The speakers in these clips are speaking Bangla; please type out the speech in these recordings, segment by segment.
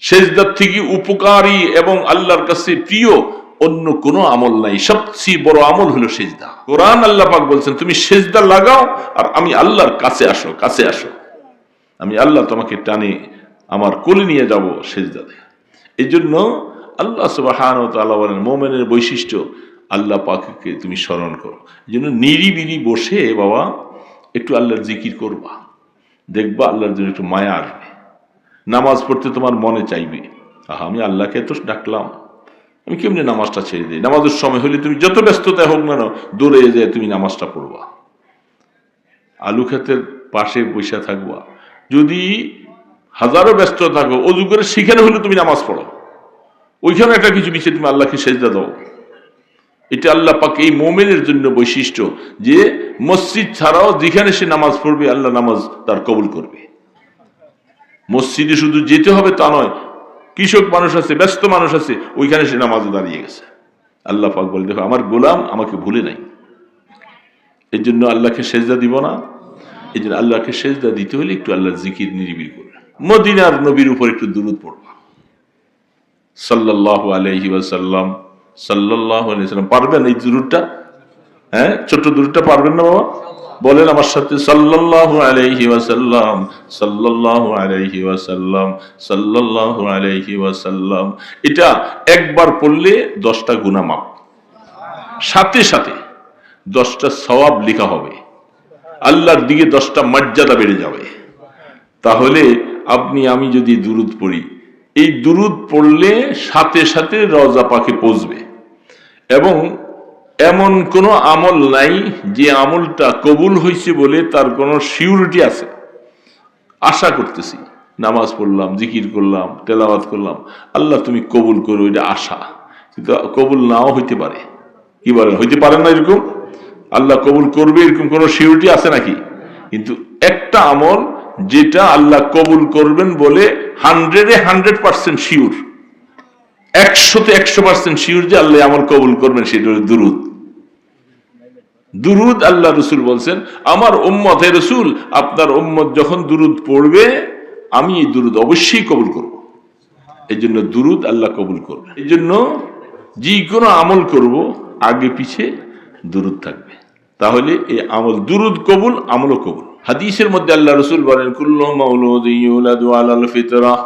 সেজদার থেকে উপকারী এবং আল্লাহর কাছে প্রিয় অন্য কোনো আমল নাই। সবচেয়ে বড় আমল হলো সেজদা। কোরআন আল্লাহ পাক বলছেন, তুমি সেজদা লাগাও আর আমি আল্লাহর কাছে আসো, কাছে আসো, আমি আল্লাহ তোমাকে টানে আমার কোলে নিয়ে যাব সেজদাতে। এই জন্য আল্লাহ সুবহানাহু ওয়া তাআলা বলেন, মুমিনের বৈশিষ্ট্য আল্লাহ পাককে তুমি স্মরণ করো। এই জন্য নিরিবিলি বসে বাবা একটু আল্লাহর জিকির করবা, দেখবা আল্লাহর জন্য একটু মায়া আসবে। নামাজ পড়তে তোমার মনে চাইবে, আহা আমি আল্লাহকে তো ডাকলাম, আমি কেমনি নামাজটা ছেড়ে দিই। নামাজের সময় হলে তুমি যত ব্যস্ততা হোক না দৌড়ে যায় তুমি নামাজটা পড়বা। আলু ক্ষেতের পাশে বসে থাকবা, যদি হাজারো ব্যস্ত থাকো অজু করে সেখানে হলে তুমি নামাজ পড়ো, ওইখানে একটা কিছু বিষয়ে তুমি আল্লাহকে সেজদা দাও। এটা আল্লাহ পাক এই মুমিনের জন্য বৈশিষ্ট্য যে মসজিদ ছাড়াও যেখানে সে নামাজ পড়বে আল্লাহ নামাজ তার কবুল করবে। মসজিদে শুধু যেতে হবে তা নয়, কৃষক মানুষ আছে, ব্যস্ত মানুষ আছে, ওইখানে সে নামাজে দাঁড়িয়ে গেছে। আল্লাহ পাক বলে, দেখো আমার গোলাম আমাকে ভুলে নাই, এই জন্য আল্লাহকে সেজদা দিব না। এই জন্য আল্লাহকে সেজদা দিতে হলে একটু আল্লাহর জিকির নিরিবিলি করবে। মদিনার নবীর উপর একটু দুরূদ পড়বা, সাল্লাল্লাহু আলাইহি ওয়াসাল্লাম, সাল্লাল্লাহু আলাইহি ওয়াসাল্লাম। পারবেন এই দুরূদটা? হ্যাঁ, ছোট্ট দুরূদটা পারবেন না বাবা? বলেন আমার সাথে, সাল্লাল্লাহু আলাইহি ওয়াসাল্লাম, সাল্লাল্লাহু আলাইহি ওয়াসাল্লাম, সাল্লাল্লাহু আলাইহি ওয়াসাল্লাম। এটা একবার পড়লে 10টা গুনাহ মাফ, সাথে সাথে 10টা সওয়াব লেখা হবে, আল্লাহর দিকে 10টা মর্যাদা বেড়ে যাবে। তাহলে আপনি আমি যদি দুরূদ পড়ি, এই দুরূদ পড়লে সাথে সাথে রওজা পাকে পৌঁছবে। এবং এমন কোনো আমল নাই যে আমলটা কবুল হয়েছে বলে তার কোনো সিউরিটি আছে। আশা করতেছি, নামাজ পড়লাম, জিকির করলাম, তেলাওয়াত করলাম, আল্লাহ তুমি কবুল করো, এটা আশা, কিন্তু কবুল নাও হইতে পারে। কি বলেন, হইতে পারে না এরকম? আল্লাহ কবুল করবে এরকম কোনো সিউরিটি আছে নাকি? কিন্তু একটা আমল যেটা আল্লাহ কবুল করবেন বলে 100% শিওর, 100-তে 100% শিওর যে আল্লাহ আমল কবুল করবেন, সেটা হলো দুরূদ। দুরূদ আল্লাহ রাসূল বলছেন, আমার উম্মত, হে রাসূল আপনার উম্মত যখন দুরূদ পড়বে আমি এই দুরূদ অবশ্যই কবুল করব। এই জন্য দুরূদ আল্লাহ কবুল করবে। এই জন্য যে কোনো আমল করব আগে পিছে দুরূদ থাকবে, তাহলে এই আমল দুরূদ কবুল, আমলও কবুল। হাদিসের মধ্যে আল্লাহ রাসূল বলেন, কুল্লু মাউলুদিন ইউলাদু আলাল ফিতরাহ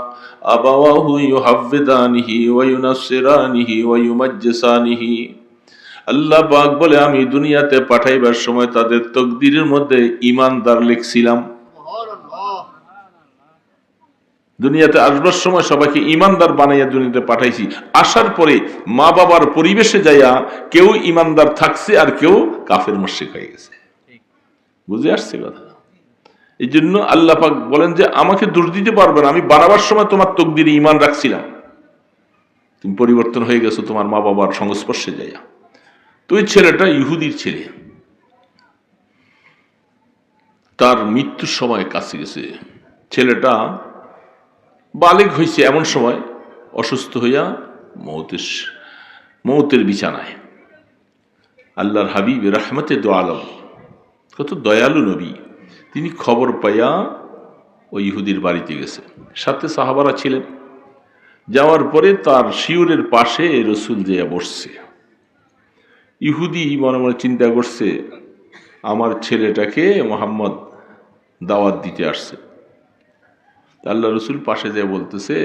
আবাওয়াহু ইউহাফিদানিহি ওয়া ইউনাসসিরানিহি ওয়া ইউমাজ্জিসানিহি। আল্লাহ পাক বলে, আমি দুনিয়াতে পাঠাইবার সময় তাদের তকদিরের মধ্যে ঈমানদার লিখছিলাম। দুনিয়াতে আসবার সময় সবাইকে ঈমানদার বানাইয়া দুনিয়াতে পাঠাইছি। আসার পরে মা বাবার পরিবেশে যাইয়া কেউ ঈমানদার থাকছে আর কেউ কাফের মুশরিক হয়ে গেছে। বুঝে আসছে কথা? এই জন্য আল্লাহ পাক বলেন যে আমাকে দোষ দিতে পারবে না, আমি বানাবার সময় তোমার তকদিরে ঈমান রাখছিলাম, তুমি পরিবর্তন হয়ে গেছো তোমার মা বাবার সংস্পর্শে যাইয়া। তো ওই ছেলেটা ইহুদির ছেলে, তার মৃত্যুর সময় কাছে গেছে। ছেলেটা বালেগ হয়েছে এমন সময় অসুস্থ হইয়া মৌতের বিছানায়। আল্লাহর হাবিব রাহমাতে দো আলম, কত দয়ালু নবী, তিনি খবর পাইয়া ওই ইহুদির বাড়িতে গেছে, সাথে সাহাবারা ছিলেন। যাওয়ার পরে তার শিউরের পাশে রসুল যেয়া বসছে। ইহুদি মনে মনে চিন্তা করছে, আমার ছেলেটাকে মুহাম্মদ দাওয়াত দিতে আসছে। আল্লাহ রসুল পাশে যেয়ে বলতেছে,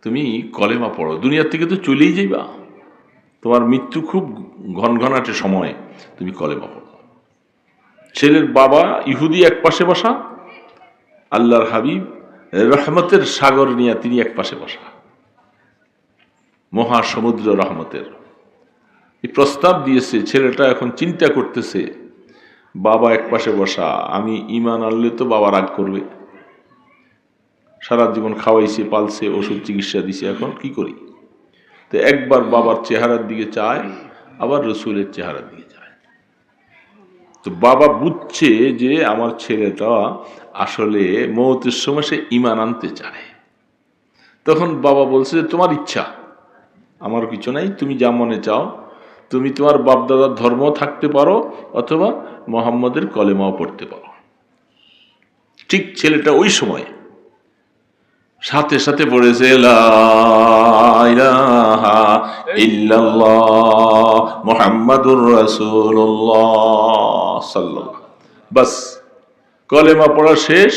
তুমি কলেমা পড়ো, দুনিয়ার থেকে তো চলেই যাইবা, তোমার মৃত্যু খুব ঘনঘনাটে সময়, তুমি কলেমা পড়ো। ছেলের বাবা ইহুদি এক পাশে বসা, আল্লাহর হাবিব রহমতের সাগর নিয়ে তিনি এক পাশে বসা, মহাসমুদ্র রহমতের। এই প্রস্তাব দিয়েছে। ছেলেটা এখন চিন্তা করতেছে, বাবা এক পাশে বসা, আমি ঈমান আনলে তো বাবা রাগ করবে, সারা জীবন খাওয়াইছে, পালছে, ওষুধ চিকিৎসা দিছে, এখন কি করি? তো একবার বাবার চেহারার দিকে চায়, আবার রসুলের চেহারার দিকে চায়। তো বাবা বুঝছে যে আমার ছেলেটা আসলে মওতের সময় সে ঈমান আনতে চায়। তখন বাবা বলছে যে তোমার ইচ্ছা, আমার কিছু নাই, তুমি যা মনে চাও, তুমি তোমার বাপদাদার ধর্ম থাকতে পারো অথবা মুহাম্মদের কলেমাও পড়তে পারো। ঠিক ছেলেটা ওই সময় সাথে সাথে পড়েছে লা ইলাহা ইল্লাল্লাহ মুহাম্মাদুর রাসূলুল্লাহ সাল্লাল্লাহু। বাস কলেমা পড়া শেষ,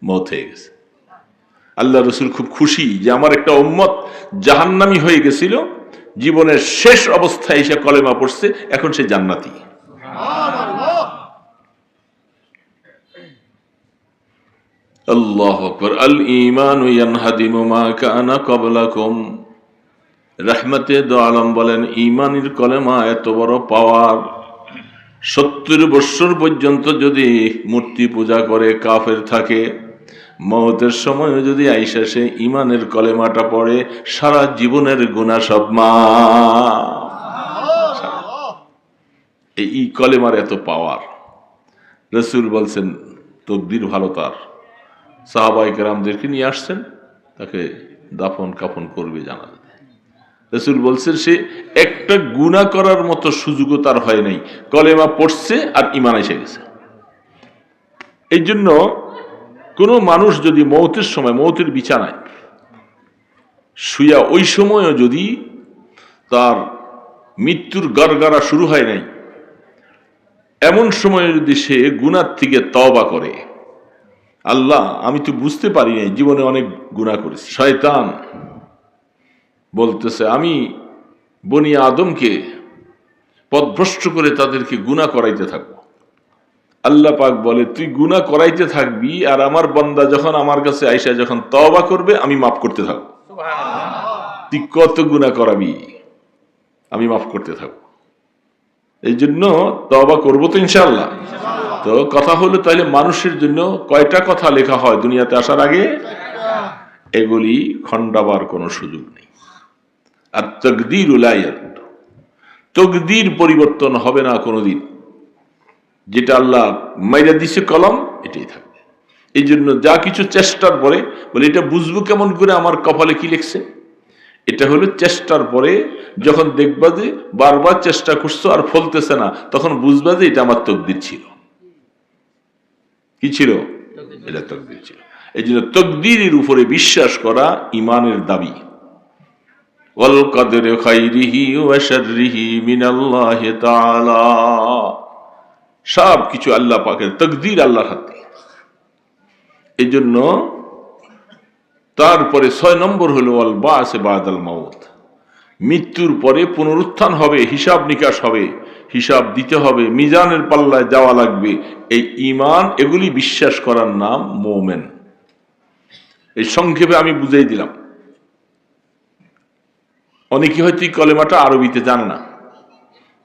মওত হয়ে গেছে। আল্লাহ রসুল খুব খুশি যে আমার একটা উম্মত জাহান্নামী হয়ে গেছিল, জীবনের শেষ অবস্থায় এসে কলেমা পড়ছে, এখন সে জান্নাতি। আল্লাহু আকবার। আল ঈমানু ইয়ানহাদিমু মা কানা ক্বাবলাকুম। রাহমাতে দো আলম বলেন, ঈমানের কলেমা এত বড় পাওয়ার, 70 বৎসর পর্যন্ত যদি মূর্তি পূজা করে কাফের থাকে, মওতের সময় যদি আইসা সে ঈমানের কলেমাটা পড়ে, সারা জীবনের গুনাহ সব মাফ। এই কলেমার এত পাওয়ার। রাসূল বলছেন তকদির ভালো তার, সাহাবায়ে কেরামদেরকে নিয়ে আসছেন, তাকে দাফন কাফন করবে জানাজা। রাসূল বলছেন সে একটা গুনাহ করার মতো সুযোগও তার হয় নাই, কলেমা পড়ছে আর ঈমান এসে গেছে। এই জন্য কোনো মানুষ যদি মওতের সময়, মওতের বিছানায় শুয়া ওই সময়ও যদি তার মৃত্যুর গড়গড়া শুরু হয় নাই, এমন সময় যদি সে গুনাহ থেকে তওবা করে, আল্লাহ আমি তো বুঝতে পারি নাই, জীবনে অনেক গুনাহ করেছি, শয়তান বলতেছে আমি বনি আদমকে পথভ্রষ্ট করে তাদেরকে গুনাহ করাইতে থাকবো। আল্লাহ পাক বলে তুই গুনাহ করাইতে থাকবি, আর আমার বান্দা যখন আমার কাছে আইসা যখন তওবা করবে আমি মাফ করতে থাকবো। তুই কত গুনাহ করাবি, আমি মাফ করতে থাকবো। এই জন্য তওবা করবো তো ইনশাআল্লাহ। তো কথা হলো, তাহলে মানুষের জন্য কয়টা কথা লেখা হয় দুনিয়াতে আসার আগে? এগুলি খন্ডাবার কোনো সুযোগ নেই। আর তাকদীরুল আয়াত, তকদির পরিবর্তন হবে না কোনোদিন। যেটা আল্লাহ মাইরা দিছে কলম, এটাই থাকবে। এই জন্য যা কিছু চেষ্টার পরে বলে এটা বুঝবো কেমন করে আমার কপালে কি লিখছে, এটা হলো চেষ্টার পরে যখন দেখবা যে বারবার চেষ্টা করছো আর ফলতেছে না, তখন বুঝবা যে এটা আমার তকদির ছিল। কি ছিল? এটা তকদির ছিল। এই জন্য তকদিরের উপরে বিশ্বাস করা ঈমানের দাবি। ওয়াল কদরি খাইরিহি ওয়া শাররিহি মিনাল্লাহি তাআলা। সব কিছু আল্লাহ পাকের, তকদির আল্লাহর হাতে। এই জন্য তারপরে 6 নম্বর হলো ওয়াল বাস বাদাল মাউত, মৃত্যুর পরে পুনরুত্থান হবে, হিসাব নিকাশ হবে, হিসাব দিতে হবে, মিজানের পাল্লায় যাওয়া লাগবে। এই ঈমান, এগুলি বিশ্বাস করার নাম মুমিন। এই সংক্ষেপে আমি বুঝাই দিলাম। অনেকে হয়তো এই কলেমাটা আরবিতে জানে না,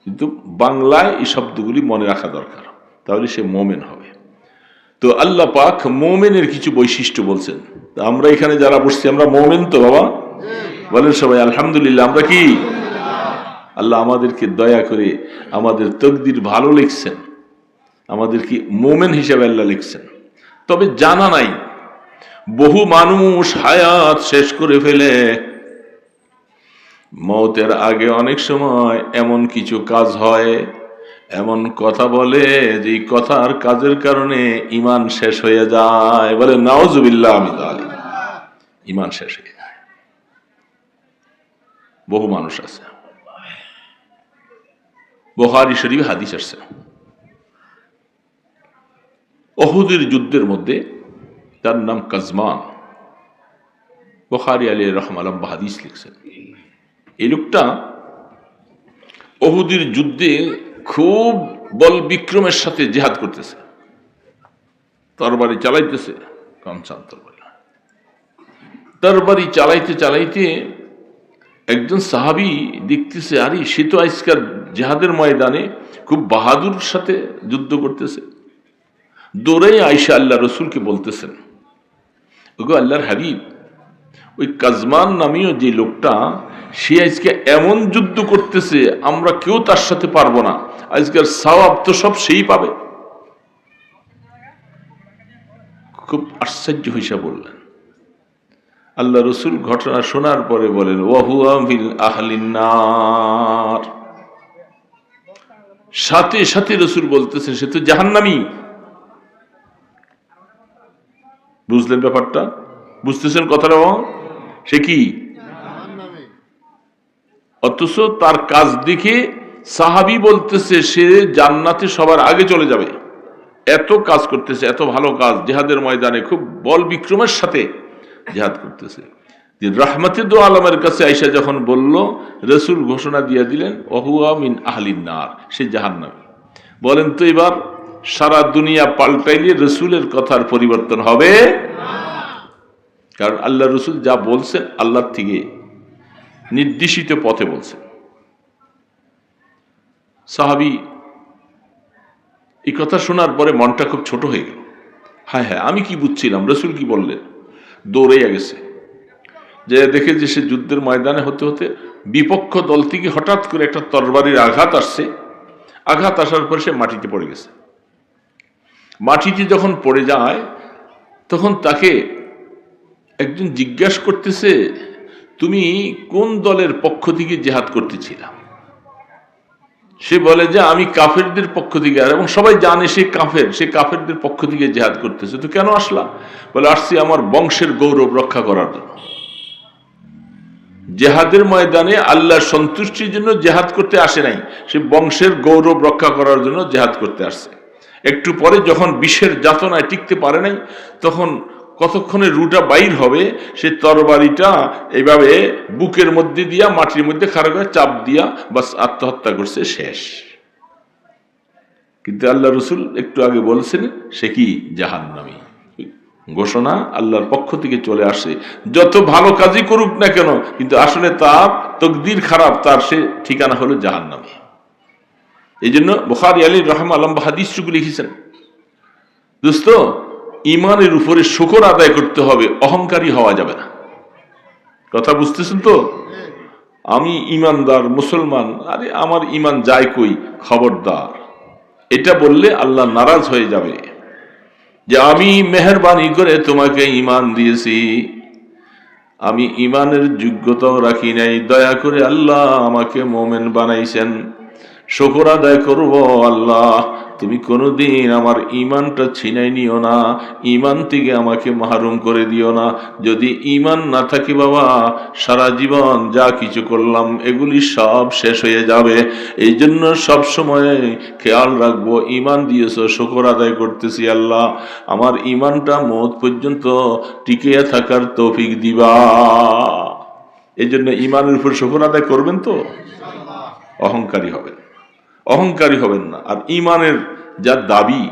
কিন্তু বাংলায় এই শব্দগুলি মনে রাখা দরকার, তাহলে সে মুমিন হবে। তো আল্লাহ পাক মুমিনের কিছু বৈশিষ্ট্য বলছেন। আমরা এখানে যারা বসছি আমরা মুমিন তো বাবা? বলেন সবাই আলহামদুলিল্লাহ। আমরা কি? আল্লাহ আমাদেরকে দয়া করে আমাদের তকদির ভালো লিখছেন, আমাদেরকে মুমিন হিসেবে আল্লাহ লিখছেন। তবে জানা নাই, বহু মানুষ হায়াত শেষ করে ফেলে, মওতের আগে অনেক সময় এমন কিছু কাজ হয়, এমন কথা বলে যে কথার কাজের কারণে ঈমান শেষ হয়ে যায়। বলে নাউজুবিল্লাহ মিন যালিক, ঈমান শেষ হয়ে যায়। বহু মানুষ আছে। বুখারী শরীফে হাদিস আসছে, উহুদের যুদ্ধের মধ্যে, তার নাম কাজমান, বুখারী আলাইহি রাহমাতুল্লাহ হাদিস লিখছেন। এই লোকটা উহুদের যুদ্ধে খুব বল বিক্রমের সাথে জিহাদ করতেছে, তরবারি চালাইতেছে, কনসান তরবারি চালাইতে চালাইতে একজন সাহাবী দেখতেছে, আরে সে তো আজকাল জিহাদের ময়দানে খুব বাহাদুর সাথে যুদ্ধ করতেছে। দৌড়ে আয়েশা আল্লাহ রসুলকে বলতেছেন, ওগো আল্লাহর হাবিব, ওই কাজমান নামীয় যে লোকটা, সে আজকে এমন যুদ্ধ করতেছে আমরা কেউ তার সাথে পারবো না, আজকের সওয়াব তো সব সেই পাবে। খুব আশ্চর্য হইসা বললেন। আল্লাহ রসুল ঘটনা শোনার পরে বলেন, ওয়াহুয়া মিন আহলিন নার। সাথে সাথে রসুল বলতেছেন সে তো জাহান্নামী। বুঝলেন ব্যাপারটা? বুঝতেছেন কথাটা? সে কি? অথচ তার কাজ দেখে সাহাবী বলতেছে সে জান্নাতে সবার আগে চলে যাবে। এত কাজ করতেছে, এত ভালো কাজ, জিহাদের ময়দানে খুব বল বিক্রমের সাথে জিহাদ করতেছে। রাহমাতে দো আলমের কাছে আইসা যখন বলল, রাসূল ঘোষণা দিয়ে দিলেন ওহুয়া মিন আহলিন নার, সে জাহান্নামী। বলেন তো এবার সারা দুনিয়া পাল্টাইলে রাসূলের কথার পরিবর্তন হবে? কারণ আল্লাহ রাসূল যা বলছেন আল্লাহর থেকে নির্দেশিত পথে বলছেন। সাহাবী এই কথা শোনার পরে মনটা খুব ছোট হয়ে গেল। হায় হায়, আমি কি বুঝছিলাম, রাসূল কি বললেন। দৌড়ে গেছে, যে দেখে যে সে যুদ্ধের ময়দানে হতে হতে বিপক্ষ দল থেকে হঠাৎ করে একটা তরবারির আঘাত আসছে। আঘাত আসার পরে সে মাটিতে পড়ে গেছে। মাটিতে যখন পড়ে যায় তখন তাকে একজন জিজ্ঞাসা করতেছে, তুমি কোন দলের পক্ষ থেকে জিহাদ করতেছিলাম? সে বলে যে আমি কাফেরদের পক্ষ থেকে, এবং সবাই জানে সে কাফের, সে কাফেরদের পক্ষ থেকে জিহাদ করতেছে। তো কেন আসলা? বলে আসছি আমার বংশের গৌরব রক্ষা করার জন্য। জেহাদের ময়দানে আল্লাহর সন্তুষ্টির জন্য জেহাদ করতে আসে নাই, সে বংশের গৌরব রক্ষা করার জন্য জেহাদ করতে আসছে। একটু পরে যখন বিষের যাতনায় টিকতে পারে নাই, তখন কতক্ষণে রুটা বাইর হবে, সে তরবারিটা এইভাবে বুকের মধ্যে দিয়া মাটির মধ্যে খাড়া করে চাপ দিয়া বাস আত্মহত্যা করছে, শেষ। কিন্তু আল্লাহ রাসূল একটু আগে বলছেন সে কি? জাহান্নামী। ঘোষণা আল্লাহর পক্ষ থেকে চলে আসে, যত ভালো কাজই করুক না কেন, কিন্তু আসলে তার তকদির খারাপ, তার সে ঠিকানা হলো জাহান্নামী। এই জন্য বুখারী আলী রাহমাতুল্লাহ লম্বা হাদিসটুকু লিখেছেন। দোস্ত, ইমানের উপরে শুকর আদায় করতে হবে, অহংকারী হওয়া যাবে না। কথা বুঝতেছেন তো? আমি ইমানদার মুসলমান, আরে আমার ইমান যায় কই, খবরদার। এটা বললে আল্লাহ নারাজ হয়ে যাবে যে আমি মেহেরবানি করে তোমাকে ইমান দিয়েছি, আমি ইমানের যোগ্যতাও রাখি নাই, দয়া করে আল্লাহ আমাকে মোমেন বানাইছেন, শুকর আদায় করব। আল্লাহ তুমি কোনোদিন আমার ইমানটা ছিনাই নিও না, ইমান থেকে আমাকে মাহরুম করে দিও না। যদি ইমান না থাকে বাবা, সারা জীবন যা কিছু করলাম এগুলি সব শেষ হয়ে যাবে। এই জন্য সবসময় খেয়াল রাখবো, ইমান দিয়েছ, শুকর আদায় করতেছি, আল্লাহ আমার ইমানটা মওত পর্যন্ত টিকিয়ে থাকার তৌফিক দিবা। এই জন্য ইমানের উপর শুকর আদায় করবেন তো, অহংকারী হবেন, অহংকারী হবেন না। আর ইমানের যা দাবি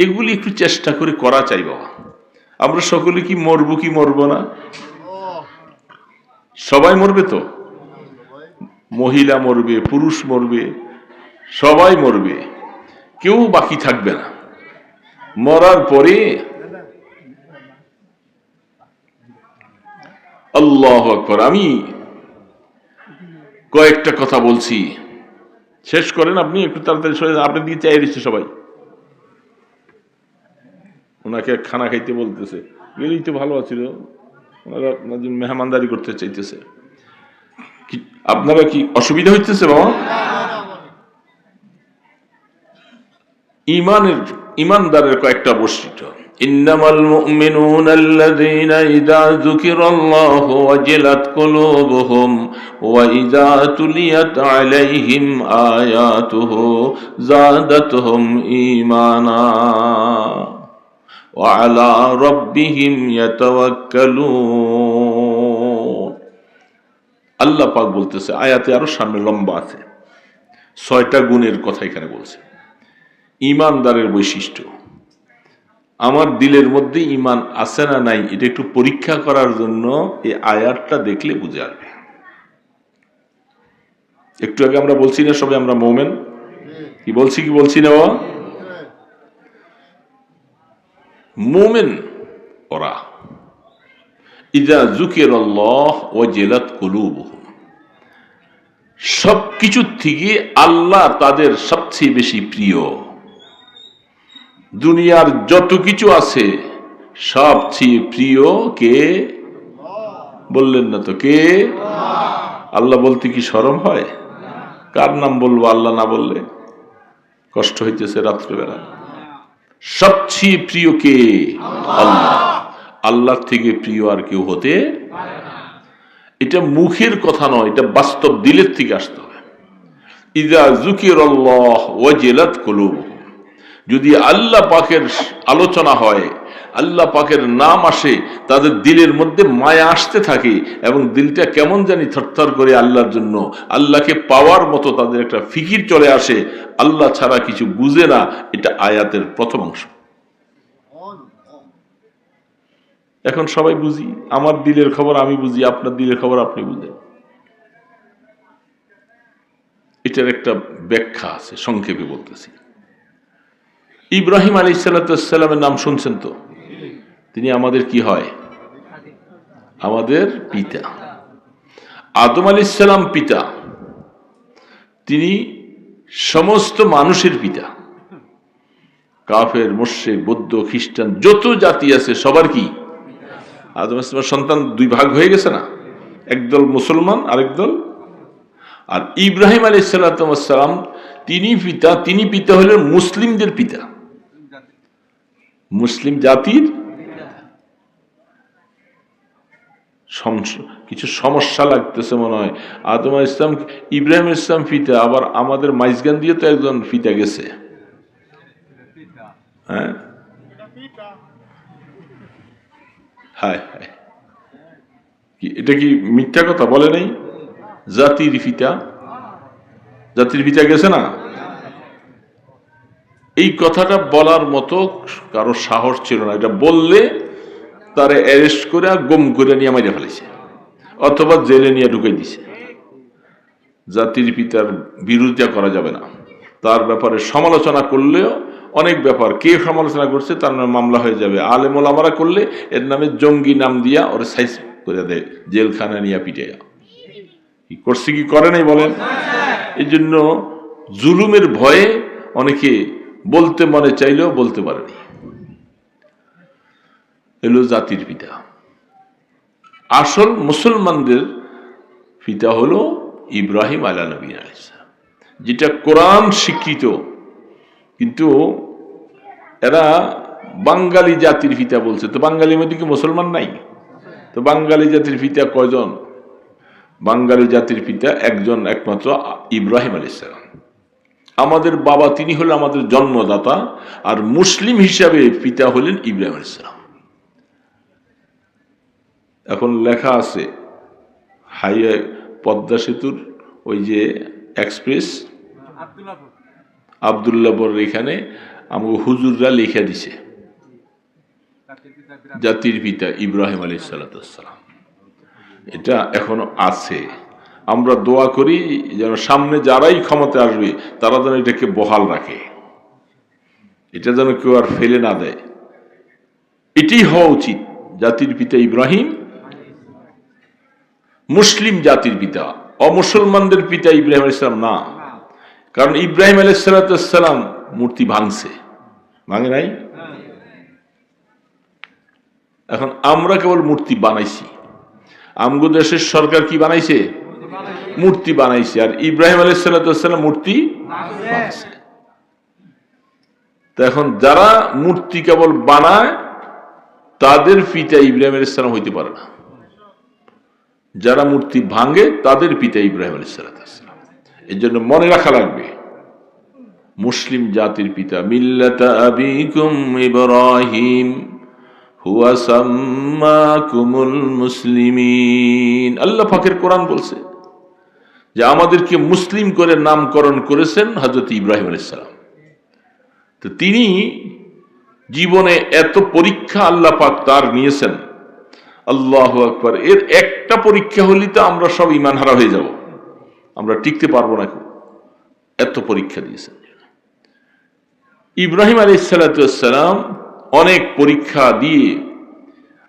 এগুলি একটু চেষ্টা করে করা চাই বাবা। আমরা সকলে কি মরবো কি মরবো না? সবাই মরবে তো, মহিলা মরবে, পুরুষ মরবে, সবাই মরবে, কেউ বাকি থাকবে না। মরার পরে আল্লাহু আকবার, আমি কয়েকটা কথা বলছি, শেষ করেন আপনি, একটু তাড়াতাড়ি সরে যান, আপনার দিকে চাই দিচ্ছে সবাই। ওনাকে খানা খাইতে বলতেছে, গেলেই তো ভালো আছিল, ওনারা মেহমানদারি করতে চাইতেছে। আপনারা কি অসুবিধা হইতেছে বাবা? ইমানদারের কয়েকটা বৈশিষ্ট্য। ইন্নামাল মুমিনুনা আল্লাযীনা ইযা যুকিরাল্লাহু ওয়াজিলাত কুলুবুহুম ওয়া ইযা তুলিয়াত আলাইহিম আয়াতুহু যাদাতুহুম ঈমানা ওয়া আলা রাব্বিহিম ইয়াতাওয়াক্কালুন। আল্লাহ পাক বলতেছে, আয়াতে আরো সামনে লম্বা আছে, 6টা গুণের কথা এখানে বলছে। ইমানদারের বৈশিষ্ট্য, আমার দিলের মধ্যে ইমান আছে না নাই এটা একটু পরীক্ষা করার জন্য এই আয়াতটা দেখলে বুঝে আসবে। একটু আগে আমরা বলছি না সবাই আমরা মুমিন, কি বলছি কি বলছি না? মুমিন ওরা ইযা যুকিরাল্লাহ ওয়াজিলাত কুলুবুহুম, সবকিছু থেকে আল্লাহ তাদের সবচেয়ে বেশি প্রিয়। দুনিয়ার যত কিছু আছে সবচেয়ে প্রিয় কে? বললেন না তো, কে? আল্লাহ বলতে কি শরম হয়? কার নাম বলবো আল্লাহ না বললে? কষ্ট হইতেছে রাত্রিবেলা। সবচেয়ে প্রিয় কে? আল্লাহ। আল্লাহর থেকে প্রিয় আর কেউ হতে, এটা মুখের কথা নয়, এটা বাস্তব দিলের থেকে আসতে হবে। ইযা যুকিরাল্লাহ ওয়াজিলাত কুলুবুহুম, যদি আল্লাহ পাকের আলোচনা হয়, আল্লাহ পাকের নাম আসে, তাদের দিলের মধ্যে মায়া আসতে থাকে এবং দিলটা কেমন জানি থরথর করে আল্লাহর জন্য, আল্লাহকে পাওয়ার মতো তাদের একটা ফিকির চলে আসে, আল্লাহ ছাড়া কিছু বুঝে না। এটা আয়াতের প্রথম অংশ। এখন সবাই বুঝি, আমার দিলের খবর আমি বুঝি, আপনার দিলের খবর আপনি বুঝেন। এটার একটা ব্যাখ্যা আছে, সংক্ষেপে বলতেছি। ইব্রাহিম আলাইহিস সালামের নাম শুনছেন তো? তিনি আমাদের কি হয়? আমাদের পিতা। আদম আলাইহিস সালাম পিতা, তিনি সমস্ত মানুষের পিতা। কাফের, মুশরিক, বৌদ্ধ, খ্রিস্টান যত জাতি আছে সবার কি আদম আলাইহিস সালামের সন্তান দুই ভাগ হয়ে গেছে না? একদল মুসলমান, আরেক দল। আর ইব্রাহিম আলাইহিস সালাম তিনি পিতা, তিনি পিতা হলেন মুসলিমদের পিতা, মুসলিম জাতির। কিছু সমস্যা লাগতেছে মনে হয়। আদম আলাইহিস সালাম, ইব্রাহিম আলাইহিস সালাম পিতা, আবার আমাদের মাইজগান দিয়ে তো একজন পিতা গেছে। হ্যাঁ, হায় হায়, এটা কি মিথ্যা কথা বলে নাই? জাতির পিতা, জাতির পিতা গেছে না? এই কথাটা বলার মতো কারো সাহস ছিল না। এটা বললে তারে অ্যারেস্ট করে গুম করে নিয়ে মাইরে ফেলেছে, অথবা জেলে নিয়ে ঢুকে দিছে। জাতির পিতার বিরোধিতা করা যাবে না। তার ব্যাপারে সমালোচনা করলেও অনেক ব্যাপার, কে সমালোচনা করছে তার নামে মামলা হয়ে যাবে। আলেম ওলামারা করলে এর নামে জঙ্গি নাম দিয়া ওর সাইজ করে দেয়, জেলখানা নিয়ে পিটে। কি করছে কি করে নাই বলেন? এই জন্য জুলুমের ভয়ে অনেকে বলতে মনে চাইলেও বলতে পারেনি। এলো জাতির পিতা। আসল মুসলমানদের পিতা হলো ইব্রাহিম আলাইহিস সালাম, যেটা কোরআন স্বীকৃত। কিন্তু এরা বাঙালি জাতির পিতা বলছে। তো বাঙালির মধ্যে কি মুসলমান নাই? তো বাঙালি জাতির পিতা কয়জন? বাঙালি জাতির পিতা একজন, একমাত্র ইব্রাহিম আলাইহিস সালাম। আমাদের বাবা তিনি হলেন আমাদের জন্মদাতা, আর মুসলিম হিসাবে পিতা হলেন ইব্রাহিম আলাইহিস সালাম। এখন লেখা আছে হাইওয়ে, পদ্মা সেতুর ওই যে এক্সপ্রেস, আব্দুল্লাহপুর, এখানে আমাকে হুজুররা লিখে দিছে জাতির পিতা ইব্রাহিম আলাইহিস সালাম। এটা এখনো আছে। আমরা দোয়া করি যেন সামনে যারাই ক্ষমতা আসবে তারা যেন এটাকে বহাল রাখে, এটা যেন কেউ আর ফেলে না দেয়। এটাই হওয়া উচিত। জাতির পিতা ইব্রাহিম, মুসলিম জাতির পিতা, অমুসলমানদের পিতা ইব্রাহিম আলাইহিস সালাম না। কারণ ইব্রাহিম আলাইহিস সালাম মূর্তি ভাঙছে, ভাঙে নাই। এখন আমরা কেবল মূর্তি বানাইছি। আমগো দেশের সরকার কি বানাইছে? মূর্তি বানাইছে। আর ইব্রাহিম আলাইহিস সালাম মূর্তি বানাইছে। তো এখন যারা মূর্তি কেবল বানায় তাদের পিতা ইব্রাহিম আলাইহিস সালাম হইতে পারে না। যারা মূর্তি ভাঙে তাদের পিতা ইব্রাহিম আলাইহিস সালাম। এর জন্য মনে রাখা লাগবে, মুসলিম জাতির পিতা মিল্লাতা আবিকুম ইব্রাহিম হুয়া সাম্মাকুমুল মুসলিমিন। আল্লাহ পাকের কোরআন বলছে যে আমাদেরকে মুসলিম করে নামকরণ করেছেন হযরত ইব্রাহিম আলাইহিস সালাম। তো তিনি জীবনে এত পরীক্ষা আল্লাহ পাক তার নিয়েছেন, আল্লাহু আকবার। এর একটা পরীক্ষা হলে তো আমরা সব ঈমান হারা হয়ে যাব, আমরা টিকতে পারবো না। এত পরীক্ষা দিয়েছেন ইব্রাহিম আলাইহিস সালাম। অনেক পরীক্ষা দিয়ে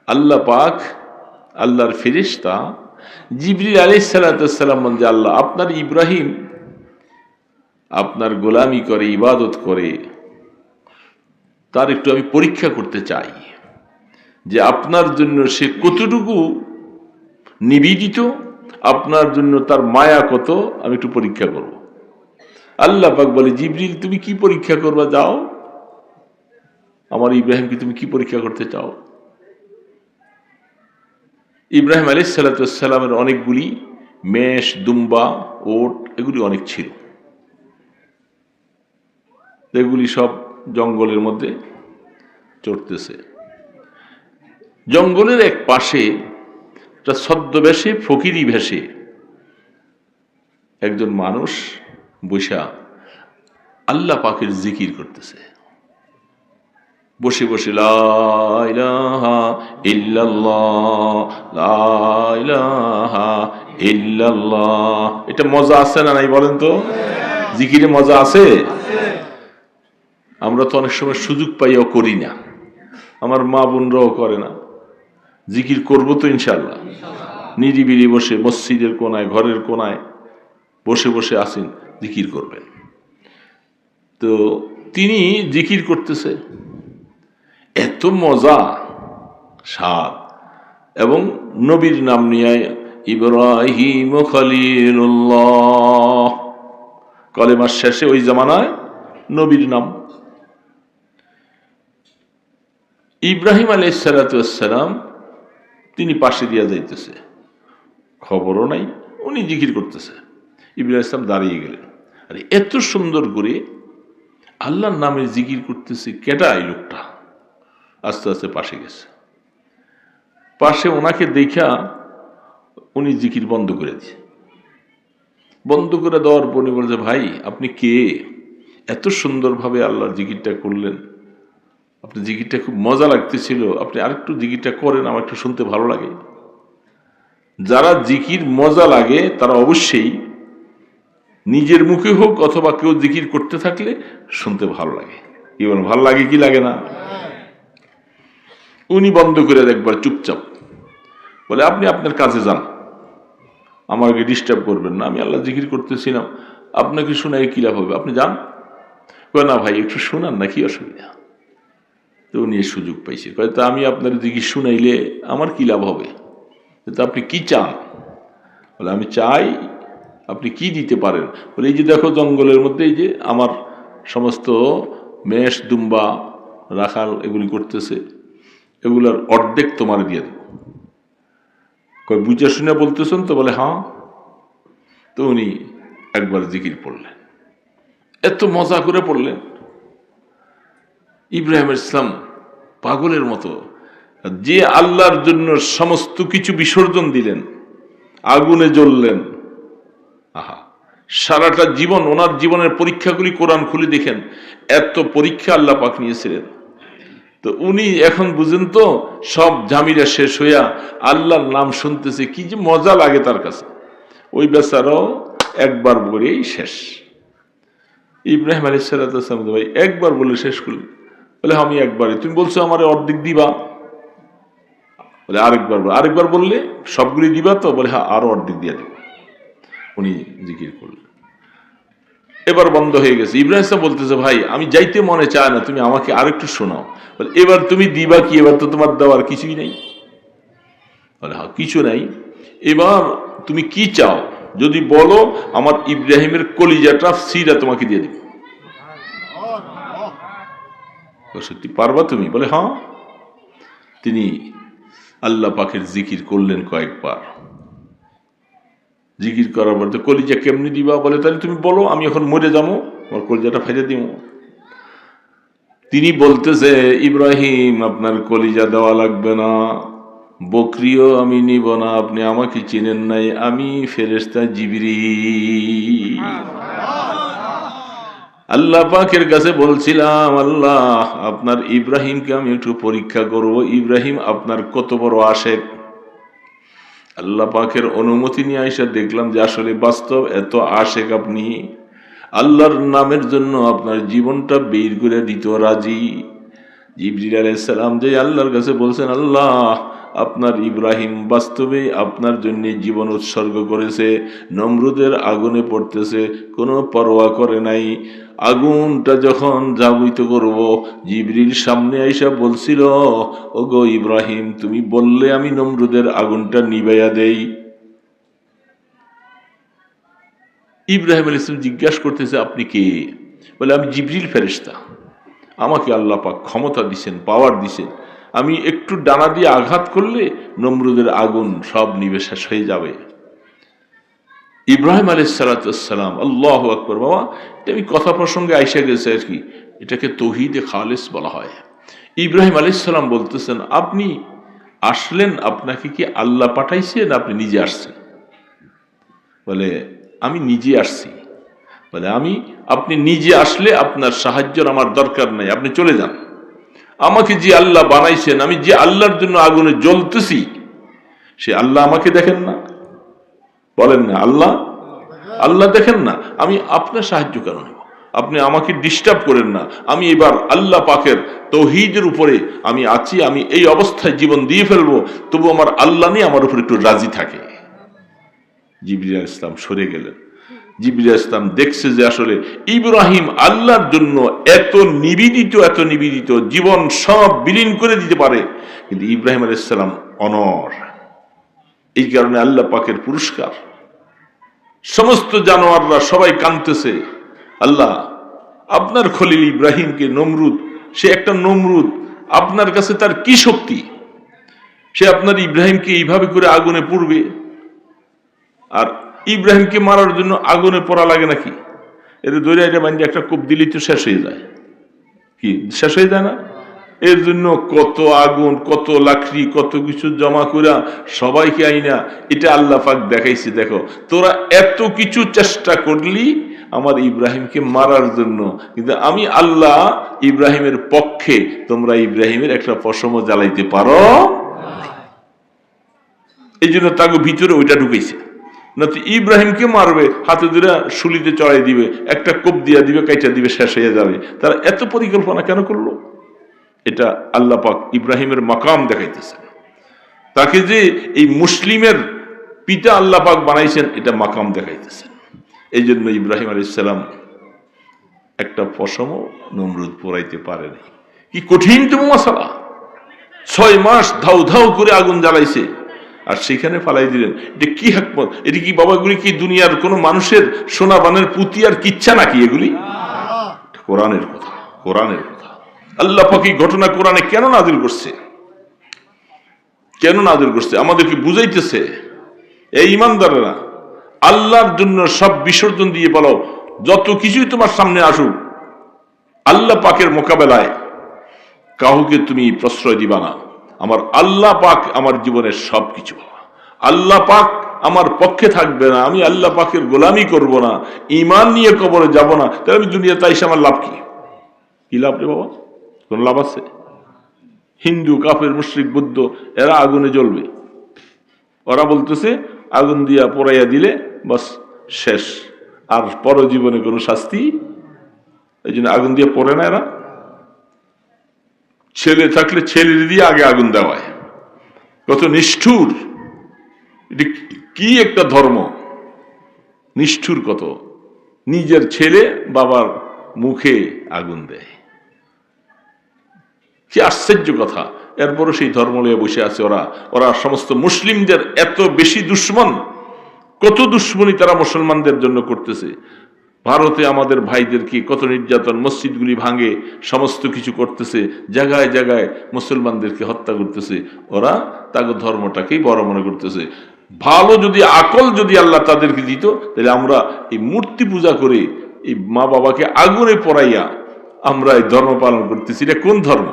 আল্লাহ পাক, আল্লাহর ফেরেশতা জিবরিল আলাইহিস সালাম বলেন, আল্লাহ আপনার ইব্রাহিম আপনার গোলামি করে, ইবাদত করে, তার একটু আমি পরীক্ষা করতে চাই যে আপনার জন্য সে কতটুকু নিবেদিত, আপনার জন্য তার মায়া কত, আমি একটু পরীক্ষা করব। আল্লাহ পাক বলে, জিবরিল তুমি কি পরীক্ষা করবা, যাও। আমার ইব্রাহিমকে তুমি কি পরীক্ষা করতে চাও? ইব্রাহিম আলাইহিস সালামের অনেকগুলি মেষ, দুম্বা, ওট এগুলি অনেক ছিল। এগুলি সব জঙ্গলের মধ্যে চড়তেছে। জঙ্গলের এক পাশে একটা ছদ্মবেশে, ফকিরি ভেষে একজন মানুষ বসা আল্লাহ পাকের জিকির করতেছে। বসে বসে লা ইলাহা ইল্লাল্লাহ, লা ইলাহা ইল্লাল্লাহ। এটা মজা আছে না নাই বলেন তো? জিকিরে মজা আছে? আমরা তো অনেক সময় সুযোগ পাইও করি না, আমার মা বোনরাও করে না। জিকির করবো তো ইনশাআল্লাহ। নিরিবিলি বসে মসজিদের কোনায়, ঘরের কোনায় বসে বসে আসেন, জিকির করবেন। তো তিনি জিকির করতেছে, এত মজা, স্বাদ, এবং নবীর নাম নিয়ে ইব্রাহিম খলিলুল্লাহ, কলেমার শেষে ওই জামানায় নবীর নাম। ইব্রাহিম আলাইহিস সালাম তিনি পাশে দিয়া যাইতেছে, খবরও নাই, উনি জিকির করতেছে। ইব্রাহিম ইসলাম দাঁড়িয়ে গেলেন। আর এত সুন্দর করে আল্লাহর নামে জিকির করতেছে, কেটা এই লোকটা? আস্তে আস্তে পাশে গেছে। পাশে ওনাকে দেখা উনি জিকির বন্ধ করে দিয়েছে। বন্ধ করে দেওয়ার পর উনি বলছে, ভাই আপনি কে? এত সুন্দরভাবে আল্লাহর জিকিরটা করলেন, আপনি জিকিরটা খুব মজা লাগতেছিল, আপনি আরেকটু জিকিরটা করেন, আমার একটু শুনতে ভালো লাগে। যারা জিকির মজা লাগে তারা অবশ্যই নিজের মুখে হোক অথবা কেউ জিকির করতে থাকলে শুনতে ভালো লাগে। কি বলেন, ভালো লাগে কি লাগে না? উনি বন্ধ করে একবার চুপচাপ বলে, আপনি আপনার কাজে যান, আমাকে ডিস্টার্ব করবেন না, আমি আল্লাহ জিকির করতেছিলাম, আপনাকে শোনাই কি লাভ হবে, আপনি যান। না ভাই একটু শোনান না, কি অসুবিধা? তো উনি সুযোগ পাইছে, তা আমি আপনার জিকির শুনাইলে আমার কি লাভ হবে? তো আপনি কি চান? বলে, আমি চাই আপনি কি দিতে পারেন? বলে, এই যে দেখো জঙ্গলের মধ্যে এই যে আমার সমস্ত মেষ, দুম্বা, রাখাল এগুলি করতেছে, এগুলার অর্ধেক তোমার দিয়ে দেব। কয় বুঝে শুনে বলতেছেন তো? বলে হ্যাঁ। তো উনি একবার জিকির পড়লেন, এত মজা করে পড়লেন। ইব্রাহিম ইসলাম পাগলের মতো, যে আল্লাহর জন্য সমস্ত কিছু বিসর্জন দিলেন, আগুনে জ্বললেন। আহা, সারাটা জীবন, ওনার জীবনের পরীক্ষাগুলি কোরআন খুলে দেখেন, এত পরীক্ষা আল্লাহ পাক নিয়েছিলেন। তো উনি এখন বুঝেন তো, সব ঝামেলা শেষ হইয়া আল্লাহর নাম শুনতেছে, কি যে মজা লাগে তার কাছে। ওই বেচারাও একবার বলেই শেষ। ইব্রাহিম আলাইহিস সালাম ভাই একবার বলে শেষ করলেন। বলে আমি একবারে, তুমি বলছো আমার অর্ধেক দিবা? বলে আরেকবার বললে সবগুলি দিবা তো? বলে হ্যাঁ, আরো অর্ধেক দিয়ে দেব। উনি জিকির করলেন, এবার বন্ধ হয়ে গেছে। ইব্রাহিম ইসলাম বলতেছে, ভাই আমি যাইতে মনে চায় না, তুমি আমাকে আরেকটু শোনাও। বলে, এবার তুমি দিবা কি? এবার তো তোমার দেওয়ার কিছুই নেই। বলে হ্যাঁ, কিছু নাই, এবার তুমি কি চাও যদি বলো, আমার ইব্রাহিমের কলিজাটা সিরা তোমাকে দিয়ে দিব। সত্যি পারবা তুমি? বলে হ্যাঁ। তিনি আল্লাহ পাকের জিকির করলেন কয়েকবার। জিকির করার পর, কলিজা কেমনি দিবা? বলে তাহলে তুমি বলো, আমি এখন মরে যাবো, আমার কলিজাটা ফেলে দিব। তিনি বলতেছে, ইব্রাহিম আপনার কলিজা দেওয়া লাগবে না, বকরিও আমি নিব না, আপনি আমাকে চিনেন নাই, আমি ফেরেশতা জিবরিল। আল্লাহ পাকের কাছে বলছিলাম, আল্লাহ আপনার ইব্রাহিমকে আমি একটু পরীক্ষা করব, ইব্রাহিম আপনার কত বড় আশেক। আল্লাহ পাকের অনুমতি নিয়ে আইসা দেখলাম যে আসলে বাস্তব এত আশেক আপনি, আল্লাহর নামের জন্য আপনার জীবনটা বের করে দিতে রাজি। জিবরিল আলাইহিস সালাম যে আল্লাহর কাছে বলছেন, আল্লাহ আপনার ইব্রাহিম বাস্তবে আপনার জন্য জীবন উৎসর্গ করেছে, নমরুদের আগুনে পড়তেছে, কোনো পরোয়া করে নাই। আগুনটা যখন জাগিত করব, জিবরিল সামনে আইসা বলছিল, ওগো ইব্রাহিম তুমি বললে আমি নমরুদের আগুনটা নিভাইয়া দেই। ইব্রাহিম আলাইহিস সালাম জিজ্ঞাসা করতেছে, আপনি কে? বলে আমি জিবরিল ফেরেশতা, আমাকে আল্লাহ পাক ক্ষমতা দিছেন, পাওয়ার দিছেন, আমি একটু ডানা দিয়ে আঘাত করলে নমরুদের আগুন সব নিভে শেষ হয়ে যাবে। ইব্রাহিম আলাইহিস সালাম, আল্লাহু আকবার। বাবা, আমি কথা প্রসঙ্গে আইসা গেছে আর কি, এটাকে তৌহিদে খালিস বলা হয়। ইব্রাহিম আলাইহিস সালাম বলতেছেন, আপনি আসলেন, আপনাকে কি আল্লাহ পাঠাইছেন, আপনি নিজে আসছেন? বলে আমি নিজে আসছি। বলে আপনি নিজে আসলে আপনার সাহায্যের আমার দরকার নাই, আপনি চলে যান। আমাকে যে আল্লাহ বানাইছেন, আমি যে আল্লাহর জন্য আগুনে জ্বলতেছি, সে আল্লাহ আমাকে দেখেন না? বলেন না, আল্লাহ দেখেন না? আমি আপনার সাহায্য কেন নেব? আপনি আমাকে ডিস্টার্ব করেন না। আমি এবার আল্লাহ পাকের তৌহিদের উপরে আমি আছি, আমি এই অবস্থায় জীবন দিয়ে ফেলবো, তবু আমার আল্লাহ নিয়ে আমার উপর একটু রাজি থাকে। জিবরিল আলাইহিস সালাম সরে গেলেন। জিবরিল আলাইহিস সালাম দেখছে যে আসলে ইব্রাহিম আল্লাহর জন্য এত নিবেদিত জীবন সব বিলীন করে দিতে পারে, কিন্তু ইব্রাহিম আলাইহিস সালাম অনর। এই কারণে আল্লাহ পাকের পুরস্কার। সমস্ত জানোয়াররা সবাই কাঁদতেছে, আল্লাহ আপনার খলিল ইব্রাহিমকে নমরুদ, সে একটা নমরুদ, আপনার কাছে তার কি শক্তি? সে আপনার ইব্রাহিমকে এইভাবে করে আগুনে পুড়বে। আর ইব্রাহিমকে মারার জন্য আগুনে পড়া লাগে নাকি? এর দরিয়াটা বান্ধে একটা কোপ দিলেই তো শেষ হয়ে যায়। কি শেষ হয়ে যায় না? এর জন্য কত আগুন, কত লাকড়ি, কত কিছু জমা করা সবাইকে আইনা এটা আল্লাহ পাক দেখাইছে, দেখো তোরা এত কিছু চেষ্টা করলি আমার ইব্রাহিমকে মারার জন্য, কিন্তু আমি আল্লাহ ইব্রাহিমের পক্ষে, তোমরা ইব্রাহিমের একটা পশমও জ্বালাইতে পারো। এই জন্য তাকে ভিতরে ওইটা ঢুকেছে, না তো ইব্রাহিমকে মারবে, হাতে ধরে শুলিতে চড়াই দিবে, একটা কোপ দিয়া দিবে, কাইটা দিবে, শেষ হয়ে যাবে। তারা এত পরিকল্পনা কেন করলো? এটা আল্লাহ পাক ইব্রাহিমের মাকাম দেখাইতেছেন। তাকে যে এই মুসলিমের পিতা আল্লাহ পাক বানাইছেন, এটা মাকাম দেখাইতেছেন। এই জন্য ইব্রাহিম আলাইহিস সালাম একটা পশমও নমরুদ পোড়াইতে পারেনি। কি কঠিন তো মশালা! 6 মাস ধাউ ধাউ করে আগুন জ্বালাইছে, আর সেখানে ফালাই দিলেন। এটা কি হিকমত? এটা কি বাবাগুলি কি দুনিয়ার কোন মানুষের সোনা বানের পুঁতি আর কিচ্ছা নাকি? এগুলি কোরআনের কথা, কোরআনের কথা। আল্লাহ পাক এই ঘটনা কোরআনে কেন নাযিল করছে? কেন নাযিল করছে? আমাদেরকে বুঝাইতেছে, এই ঈমানদারেরা আল্লাহর জন্য সব বিসর্জন দিয়ে বলো, যত কিছুই তোমার সামনে আসুক, আল্লাহ পাকের মোকাবেলায় কাউকে তুমি প্রশ্রয় দিবা না। আমার আল্লাহ পাক আমার জীবনের সবকিছু। আল্লাহ পাক আমার পক্ষে থাকবে না, আমি আল্লাহ পাকের গোলামি করব না, ঈমান নিয়ে কবরে যাব না, তাহলে আমি দুনিয়াতে এসে আমার লাভ কি? কি লাভ রে বাবা? কোন লাভ আছে? হিন্দু, কাফের, মুশরিক, বৌদ্ধ এরা আগুনে জ্বলবে। ওরা বলতেছে আগুন দিয়া পোড়াইয়া দিলে বাস শেষ, আর পরজীবনে কোনো শাস্তি। এই জন্য আগুন দিয়ে পড়ে না এরা। ছেলে থাকলে ছেলের দিয়ে আগে আগুন দেওয়ায়। কত নিষ্ঠুর! এটা কি একটা ধর্ম! নিষ্ঠুর কত! নিজের ছেলে বাবার মুখে আগুন দেয়। কি আশ্চর্য কথা! এরপরও সেই ধর্ম নিয়ে বসে আছে ওরা সমস্ত মুসলিমদের এত বেশি দুশ্মন। কত দুশ্মনী তারা মুসলমানদের জন্য করতেছে। ভারতে আমাদের ভাইদেরকে কত নির্যাতন, মসজিদগুলি ভাঙে, সমস্ত কিছু করতেছে, জায়গায় জায়গায় মুসলমানদেরকে হত্যা করতেছে। ওরা তাদের ধর্মটাকেই বড় মনে করতেছে। ভালো যদি আকল যদি আল্লাহ তাদেরকে দিত, তাহলে আমরা এই মূর্তি পূজা করে এই মা বাবাকে আগুনে পোড়াইয়া আমরা এই ধর্ম পালন করতেছি। এটা কোন ধর্ম?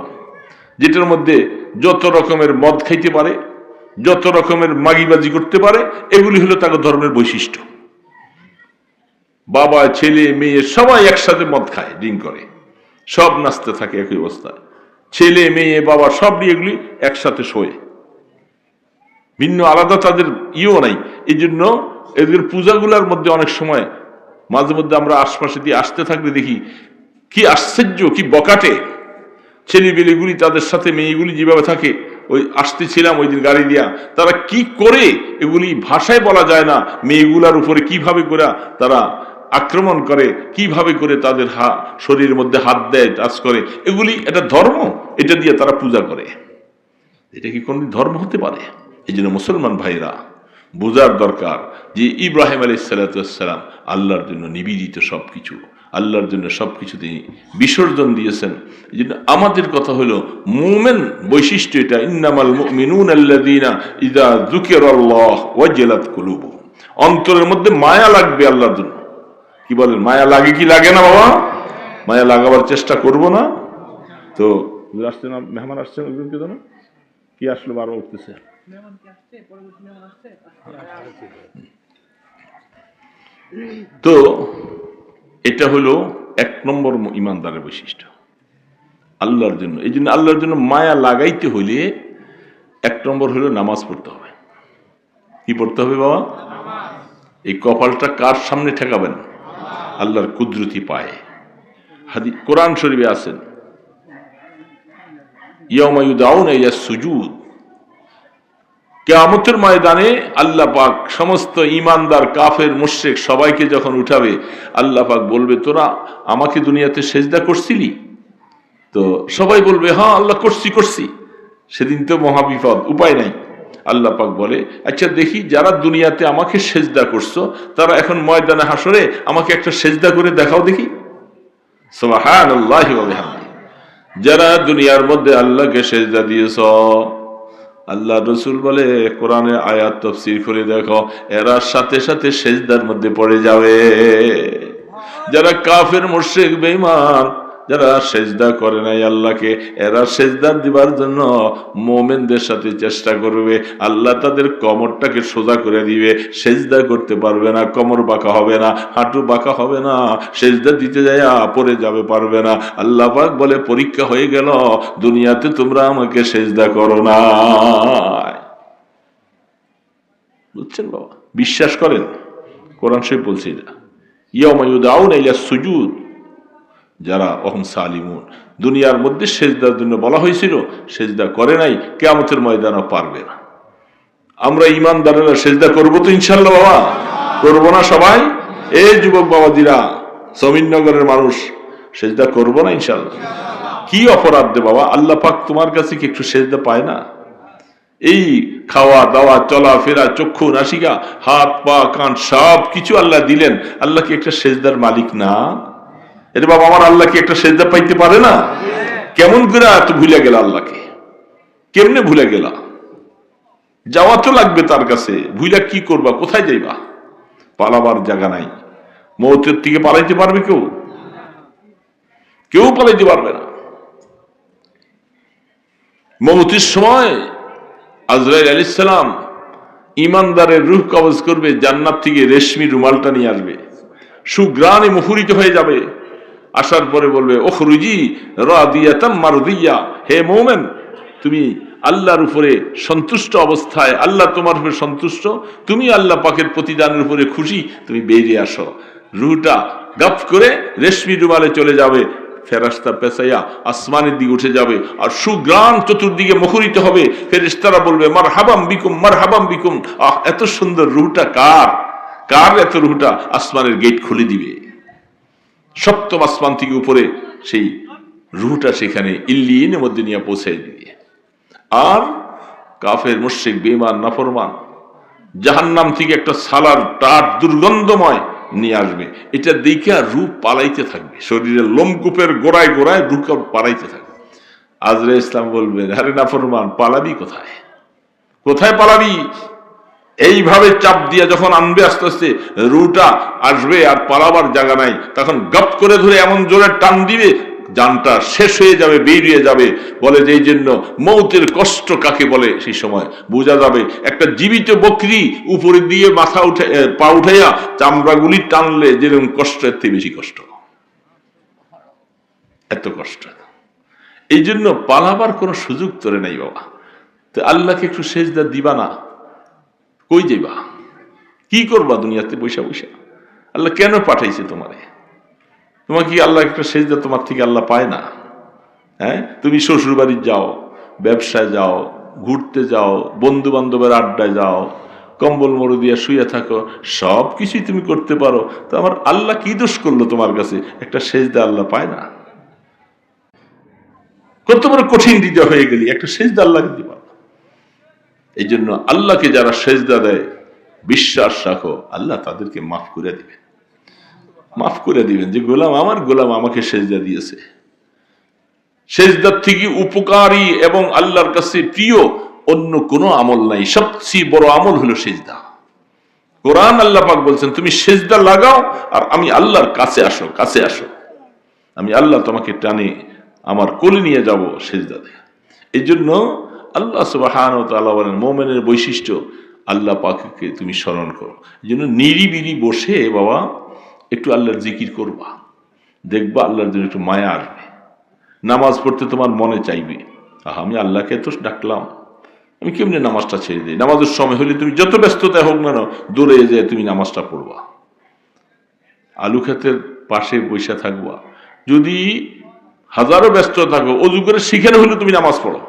যেটার মধ্যে যত রকমের মদ খাইতে পারে, যত রকমের মাগিবাজি করতে পারে, এগুলি হলো তাদের ধর্মের বৈশিষ্ট্য। বাবা, ছেলে, মেয়ে সবাই একসাথে মদ খায়, ড্রিঙ্ক করে, সব নাচতে থাকে একই অবস্থায়। ছেলে, মেয়ে, বাবা সব এগুলি একসাথে শোয়, ভিন্ন আলাদা তাদের ইয়েও নাই। এই জন্য এদের পূজাগুলোর মধ্যে অনেক সময় মাঝে মধ্যে আমরা আশপাশে দিয়ে আসতে থাকলে দেখি কি আশ্চর্য, কি বকাটে ছেলেবেলেগুলি তাদের সাথে মেয়েগুলি যেভাবে থাকে। ওই আসতেছিলাম ওই দিন গাড়ি দিয়া, তারা কি করে এগুলি ভাষায় বলা যায় না। মেয়েগুলার উপরে কিভাবে করে তারা আক্রমণ করে, কিভাবে করে তাদের শরীরের মধ্যে হাত দেয়, টাচ করে। এগুলি এটা ধর্ম, এটা দিয়ে তারা পূজা করে। এটা কি কোন ধর্ম হতে পারে? এই জন্য মুসলমান ভাইরা বোঝার দরকার যে ইব্রাহিম আলাইহিস সালাম আল্লাহর জন্য নিবেদিত সবকিছু। আল্লাহর জন্য সবকিছু তিনি বিসর্জন দিয়েছেন। এই জন্য আমাদের কথা হলো মুমিন বৈশিষ্ট্য এটা, ইন্নামাল মুমিনুনা আল্লাযীনা ইযা যুকিরাল্লাহ ওয়াজিলাত কুলুবুহুম। অন্তরের মধ্যে মায়া লাগবে আল্লাহর জন্য। কি বলেন, মায়া লাগে কি লাগে না বাবা? মায়া লাগাবার চেষ্টা করব না তো? আসছেন মেহমান আসছেন, একজনকে জানো কি আসলো, বারবার উঠতেছে। তো এটা হলো 1 নম্বর ইমানদারের বৈশিষ্ট্য, আল্লাহর জন্য। এই জন্য আল্লাহর জন্য মায়া লাগাইতে হইলে 1 নম্বর হলো নামাজ পড়তে হবে। কি পড়তে হবে বাবা? এই কপালটা কার সামনে ঠেকাবেন? আল্লাহর কুদরতি পায়ে। কোরআন শরীফে আছেন, ইয়াউমা ইউদাউনা ইলা সুজুদ, কিয়ামতের ময়দানে আল্লাহ পাক সমস্ত ঈমানদার কাফের মুশরিক সবাইকে যখন উঠাবে, আল্লাহ পাক বলবে, তোরা আমাকে দুনিয়াতে সেজদা করছিলি? তো সবাই বলবে, হ্যাঁ আল্লাহ করছি। সেদিন তো মহাবিপদ, উপায় নাই। আল্লাহ পাক বলে, আচ্ছা দেখি যারা দুনিয়াতে আমাকে সেজদা করছো, তারা এখন ময়দানে হাসরে আমাকে একটা সেজদা করে দেখাও দেখি। সুবহানাল্লাহি ওয়া বিহামদিহি। যারা দুনিয়ার মধ্যে আল্লাহকে সেজদা দিয়েছ, আল্লাহ রসুল বলে, কোরআনে আয়াত তাফসীর করে দেখো, এরা সাথে সাথে সেজদার মধ্যে পড়ে যাবে। যারা কাফের মুশরিক বেঈমান, যারা সেজদা করে নাই আল্লাহকে, এরা সেজদা দিবার জন্য মুমিনদের সাথে চেষ্টা করবে। আল্লাহ তাদের কোমরটাকে সোজা করে দিবে, সেজদা করতে পারবে না, কোমর বাঁকা হবে না, হাঁটু বাঁকা হবে না, সেজদা দিতে যায় পড়ে যাবে, পারবে না। আল্লাহ পাক বলে, পরীক্ষা হয়ে গেল, দুনিয়াতে তোমরা আমাকে সেজদা করো না। বুঝছেন বাবা? বিশ্বাস করেন? কোরআন শরীফ বলছে এটা, ইয়াউমা ইউদাউনা ইলা সুজুদ, যারা অহম সালিমুন, দুনিয়ার মধ্যে সেজদার জন্য বলা হয়েছিল, সেজদা করে নাই, কিয়ামতের ময়দানে পারবে না। আমরা ঈমানদারেরা সেজদা করবো তো ইনশাআল্লাহ বাবা? করবো না সবাই? এই যুবক বাবাজিরা, জমিননগরের মানুষ, সেজদা করবো না ইনশাআল্লাহ? কি অপরাধ দে বাবা? আল্লাহ পাক তোমার কাছে কি একটু সেজদা পায় না? এই খাওয়া দাওয়া, চলা ফেরা, চক্ষু নাসিকা, হাত পা কান সব কিছু আল্লাহ দিলেন, আল্লাহ কি একটা সেজদার মালিক না? এটা বাবা, আমার আল্লাহ কি একটা সেজদা পাইতে পারে না? কেমন করে এত ভুলে গেল আল্লাহকে? কেমনে ভুলে গেলা? যাওয়া তো লাগবে তার কাছে, ভুলে কি করবা? কোথায় যাইবা? পালাবার জায়গা নাই। মৌতের থেকে পালাইতে পারবে কেউ? কেউ পালাইতে পারবে না। মৌতের সময় আজরাইল আলাইহিস সালাম ঈমানদারের রূহ কবজ করবে, জান্নাত থেকে রেশমি রুমালটা নিয়ে আসবে, সুগ্রাণে মুখরিত হয়ে যাবে। আসার পরে বলবে, ওখরুজি রাদিয়াতাম মারদিয়া, হে মুমিন, তুমি আল্লাহর উপরে সন্তুষ্ট অবস্থায়, আল্লাহ তোমার উপরে সন্তুষ্ট, তুমি আল্লাহ পাকের প্রতিদানের উপরে খুশি, তুমি বেরিয়ে আসো। রুহটা গপ করে রেশমি রুমালে চলে যাবে, ফেরেশতা পেছাইয়া আসমানের দিকে উঠে যাবে, আর সুগ্রাণ চতুর্দিকে মুখরিত হবে। ফেরেশতারা বলবে, মারহাবাম বিকুম, মারহাবাম বিকুম। আহ, এত সুন্দর রুহটা কার? কার এত রুহটা? আসমানের গেট খুলে দিবে, সপ্তম আসমান থেকে উপরে সেই রুহটা সেখানে ইল্লিয়িনের মধ্যে নিয়ে পৌঁছাই দিবে। আর কাফের মুশরিক বেঈমান নাফরমান জাহান্নাম থেকে একটা সালার টাট দুর্গন্ধময় নিয়ে আসবে। এটা দেখে রূপ পালাইতে থাকবে, শরীরের লোমকূপের গোড়ায় গোড়ায় রূপ পালাইতে থাকবে। আজরাইল ইসলাম বলবেন, আরে নাফরমান, পালাবি কোথায়? কোথায় পালাবি? এইভাবে চাপ দিয়ে যখন আনবে, আস্তে আস্তে রুটা আসবে, আর পালাবার জায়গা নাই, তখন গপ করে ধরে এমন জোরে টান দিবে, জানটা শেষ হয়ে যাবে, বেরিয়ে যাবে। বলে যে এই জন্য মৌতের কষ্ট কাকে বলে, সেই সময় বোঝা যাবে। একটা জীবিত বকরি উপরে দিয়ে মাথা উঠে, পা উঠাইয়া চামড়াগুলি টানলে যেরকম কষ্ট, এর থেকে বেশি কষ্ট, এত কষ্ট। এই জন্য পালাবার কোনো সুযোগ তোরে নাই বাবা। তো আল্লাহকে একটু সেজদা দিবা না, কই যাইবা? কি করবা দুনিয়াতে বৈশা বৈশা? আল্লাহ কেন পাঠাইছে তোমারে? তোমাকে কি আল্লাহ একটা সেজদা তোমার থেকে আল্লাহ পায় না? হ্যাঁ, তুমি শ্বশুর বাড়ি যাও, ব্যবসায় যাও, ঘুরতে যাও, বন্ধু বান্ধবের আড্ডায় যাও, কম্বল মরু দিয়ে শুয়ে থাকো, সব কিছুই তুমি করতে পারো। তো আমার আল্লাহ কি দোষ করলো তোমার কাছে? একটা সেজদা আল্লাহ পায় না? কত বড় কঠিন দিতে হয়ে গেলি, একটা সেজদা আল্লাহকে দিতে পারো। এই জন্য আল্লাহকে যারা সেজদা দেয়, বিশ্বাস রাখো, আল্লাহ তাদেরকে মাফ করে দিবে। মাফ করে দিবেন যে আমার গোলাম আমাকে সেজদা দিয়েছে। সেজদার থেকে উপকারী এবং আল্লাহর কাছে প্রিয় অন্য কোনো আমল নাই, সবচেয়ে বড় আমল হলো সেজদা। কোরআন আল্লাহ পাক বলছেন তুমি সেজদা লাগাও আর আমি আল্লাহর কাছে আসো, কাছে আসো, আমি আল্লাহ তোমাকে টানে আমার কোলে নিয়ে যাব সেজদা দেয়া। এই জন্য আল্লাহ সুবহানাহু ওয়া তাআলা বলেন মুমিনের বৈশিষ্ট্য আল্লাহ পাককে তুমি স্মরণ করো। এই জন্য নিরিবিলি বসে বাবা একটু আল্লাহর জিকির করবা, দেখবা আল্লাহর জন্য একটু মায়া আসবে। নামাজ পড়তে তোমার মনে চাইবে, আমি আল্লাহকে তো ডাকলাম, আমি কেমনি নামাজটা ছেড়ে দিই। নামাজের সময় হলে তুমি যত ব্যস্ততা হোক না দৌড়ে যায় তুমি নামাজটা পড়বা। আলু ক্ষেতের পাশে বসে থাকবা, যদি হাজারো ব্যস্ত থাকো অজু করে সেখানে হলে তুমি নামাজ পড়ো,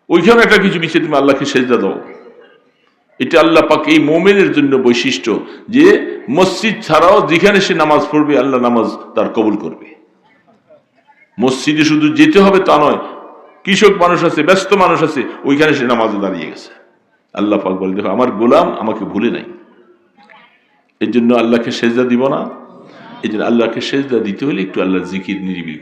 ওইখানে একটা কিছু বিষয়ে তুমি আল্লাহকে সেজদা দাও। এটা আল্লাহ পাক এই মুমিনের জন্য বৈশিষ্ট্য যে মসজিদ ছাড়াও যেখানে সে নামাজ পড়বে আল্লাহ নামাজ তার কবুল করবে। মসজিদে শুধু যেতে হবে তা নয়, কৃষক মানুষ আছে, ব্যস্ত মানুষ আছে, ওইখানে সে নামাজে দাঁড়িয়ে গেছে। আল্লাহ পাক বলে দেখো আমার গোলাম আমাকে ভুলে নাই। এই জন্য আল্লাহকে সেজদা দিব না? এই জন্য আল্লাহকে সেজদা দিতে হলে একটু আল্লাহর জিকির নিরিবিলি